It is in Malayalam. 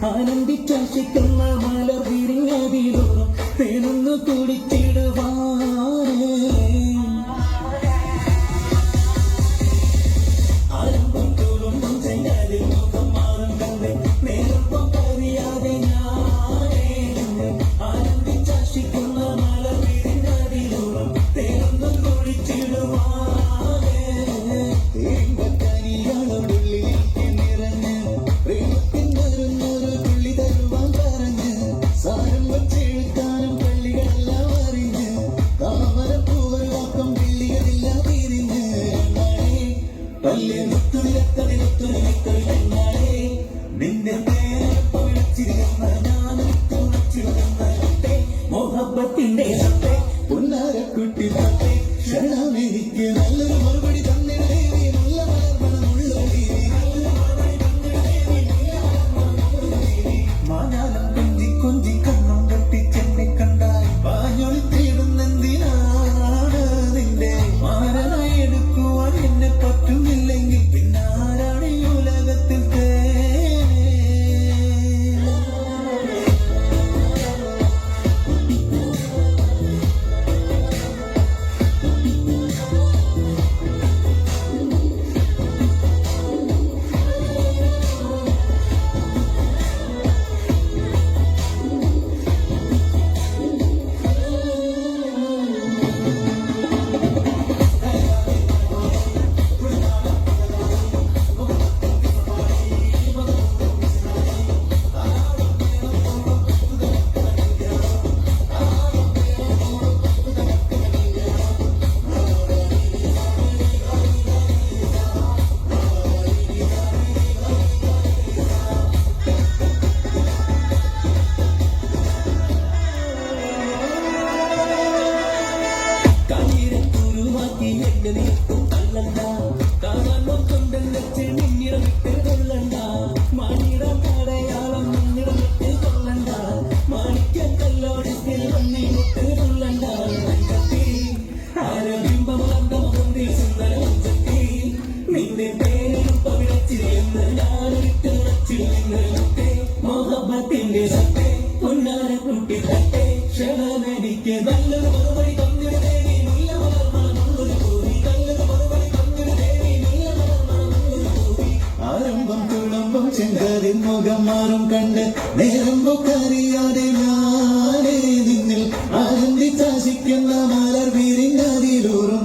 ആനന്ദിച്ചാശിക്കുന്ന മലർ വിരിഞ്ഞതിലൂറും തേനൊന്നു കുടിച്ചിടുവാനേ ആരംഭം തോറുമ്പം ചെങ്ങാതി മുഖം മാറും കണ്ട് നേരപ്പം അറിയാതെ ഞാനേ ആനന്ദിച്ചാശിക്കുന്ന മലർ വിരിഞ്ഞതിലൂറും തേനൊന്നു കുടിച്ചിടുവാനേ തേങ്കനിയാളുള്ളിലേക്ക് നിറഞ്ഞ് പ്രേമത്തിൻ വരുന്നൊരു തുള്ളി തരുവാൻ പറഞ്ഞ് സാരം വച്ചെഴുത്താനും പള്ളികളെല്ലാം അറിഞ്ഞ് താമരപ്പൂവൽ വാക്കം പിള്ളികളെല്ലാം തിരിഞ്ഞ് പല്ല് മുത്തുനിരത്തതിലൊത്തുനിരത്തൊരു നിന്റെ നേരപ്പ വിളിച്ചിരുന്ന ഞാൻ തുണച്ചിരുന്ന മോഹബത്തിന്റെ സത്തെ പൊന്നാരക്കുട്ടി സത്തെ ക്ഷണമെനിക്ക് നല്ലൊരു മറുപടി തന്നിടേ നല്ല മലർമണമുള്ള മാനാലം കൊഞ്ചി കൊഞ്ചി കണ്ണും കെട്ടിച്ചെന്നെ കണ്ടാൽ പാഞ്ഞൊളി തേടുന്നെന്തിനാണ് നിന്റെ മാരനായി എടുക്കുവാൻ എന്നെ പറ്റുന്നില്ലെങ്കിൽ പിന്നാരാണ് ഈ ഉലകത്തിൽ മോഹബത്തിന്റെ സത്തെ പൊന്നാരക്കുട്ടി തത്തെ ക്ഷണമെനിക്ക് നല്ലൊരു മറുപടി തന്നിടേ നല്ല മലർമണമുള്ളൊരു കൂടി നല്ലൊരു മറുപടി തന്നിടേ നല്ല മലർമണമുള്ളൊരു കൂടി ആരംഭം തുളമ്പം ചെങ്കാതിൻ മുഖം മാറും കണ്ട് നേരം പൊക്കറിയാതെ ഞാനേ നിന്നിൽ ആനന്ദിച്ചാശിക്കുന്ന മലർ വിരിഞ്ഞതിലൂറും